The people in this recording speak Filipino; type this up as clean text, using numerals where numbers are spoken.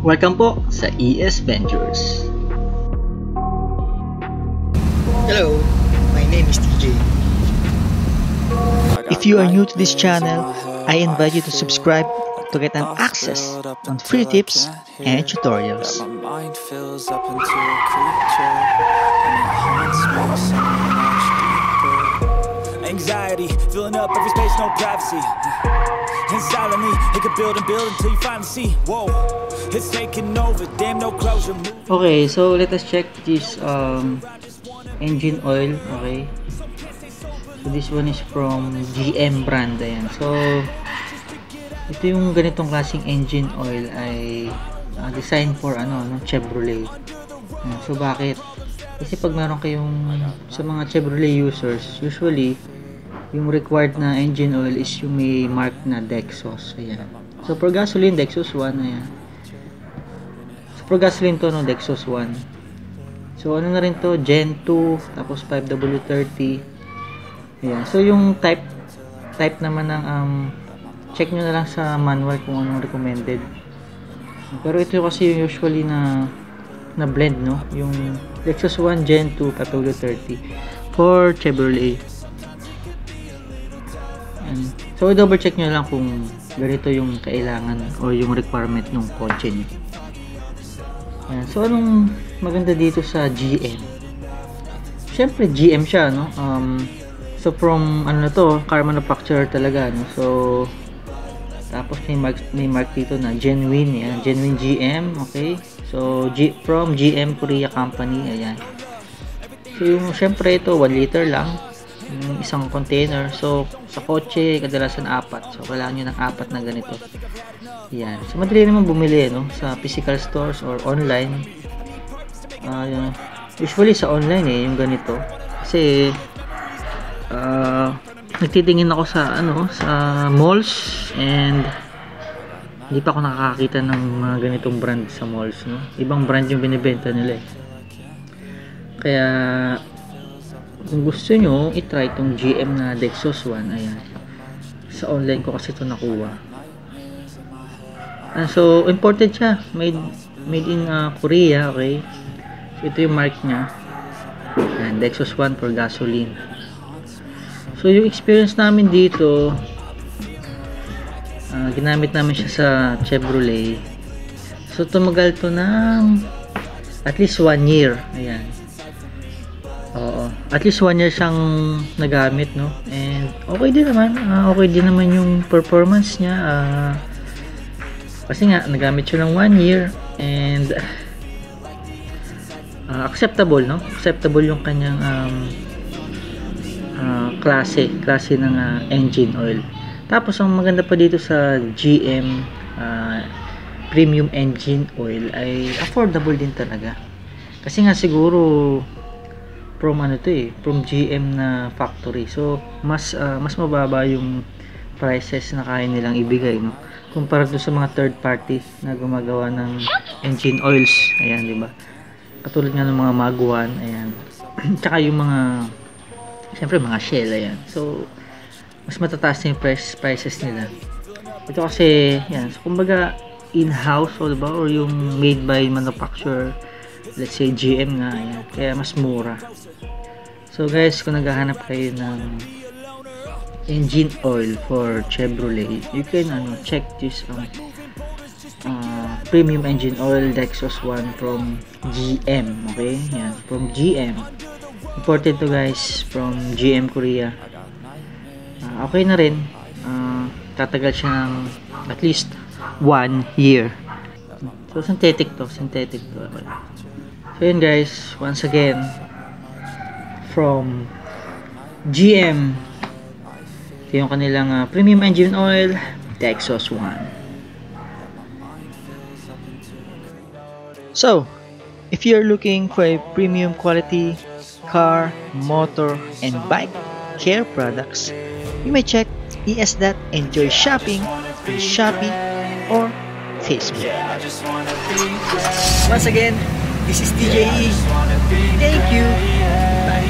Welcome po sa ES Ventures. Hello, my name is TJ. If you are new to this channel, I invite you to subscribe to get an access on free tips and tutorials. Anxiety, filling up every space, no privacy. And silently, it could build and build until you finally see. Whoa, it's taking over, damn no closure. Okay, so let us check this engine oil. Okay, so this one is from GM brand. Ayan. So ito yung ganitong klaseng engine oil ay design for Chevrolet. So bakit? Kasi pag meron kayong sa mga Chevrolet users, usually yung required na engine oil is yung may mark na Dexos. Ayan. So for gasoline, Dexos 1. Ayan. So for gasoline to, Dexos 1. So ano na rin to, Gen 2, tapos 5W30. Ayan. So yung type naman ng check nyo na lang sa manual kung anong recommended. Pero ito kasi yung usually na blend, no? Yung Lexus 1 Gen 2 5W30 for Chevrolet. So double check nyo lang kung ganito yung kailangan o yung requirement ng kotse nyo. Ayan. So anong maganda dito sa GM? Siyempre GM siya, no? So from car manufacturer talaga, no? So tapos may mark dito na genuine, yan, genuine GM. Okay, so from GM Korea company. Ayan. So yung syempre ito 1 liter lang yung isang container. So sa kotse kadalasan 4, so kailangan nyo ng 4 na ganito. Yan, so madali naman bumili, no, sa physical stores or online. Usually sa online yung ganito kasi nagtitingin ako sa sa malls and hindi pa ako nakakakita ng mga ganitong brand sa malls, no? Ibang brand yung binibenta nila eh. Kaya kung gusto nyo i-try itong GM na Dexos 1, ayan, sa online ko kasi ito nakuha. So imported siya, made in Korea. Okay, so ito yung mark nya, ayan, Dexos 1 for gasoline. So yung experience namin dito, ginamit namin siya sa Chevrolet. So tumagal to ng at least 1 year. Ayan. Oo, at least 1 year siyang nagamit, no? And okay din naman yung performance niya. Kasi nga nagamit siya ng 1 year and acceptable, no? Acceptable yung kanyang klase ng engine oil. Tapos ang maganda pa dito sa GM premium engine oil ay affordable din talaga. Kasi nga siguro from from GM na factory. So mas mababa yung prices na kaya nilang ibigay, no? Kumpara doon sa mga third party na gumagawa ng engine oils. Ayan, di ba? Katulad nga ng mga Mag-1, ayan. Tsaka yung mga siyempre mga Shell, ayan. So mas matataas na yung prices nila. Ito kasi yan, so kumbaga in-house, o diba, or yung made by manufacturer, let's say GM nga, ayan. Kaya mas mura. So guys, kung naghahanap kayo ng engine oil for Chevrolet, you can check this premium engine oil Dexos 1 from GM. Okay, yan, from GM. Imported to guys from GM Korea. Okay na rin, tatagal siya ng at least 1 year. So synthetic to. Okay. So yun guys, once again from GM, ito yung kanilang premium engine oil Dexos 1. So, if you're looking for a premium quality car, motor, and bike care products, you may check ES.Enjoy Shopping on Shopee or Facebook. Once again, this is TJE. Thank you. Bye.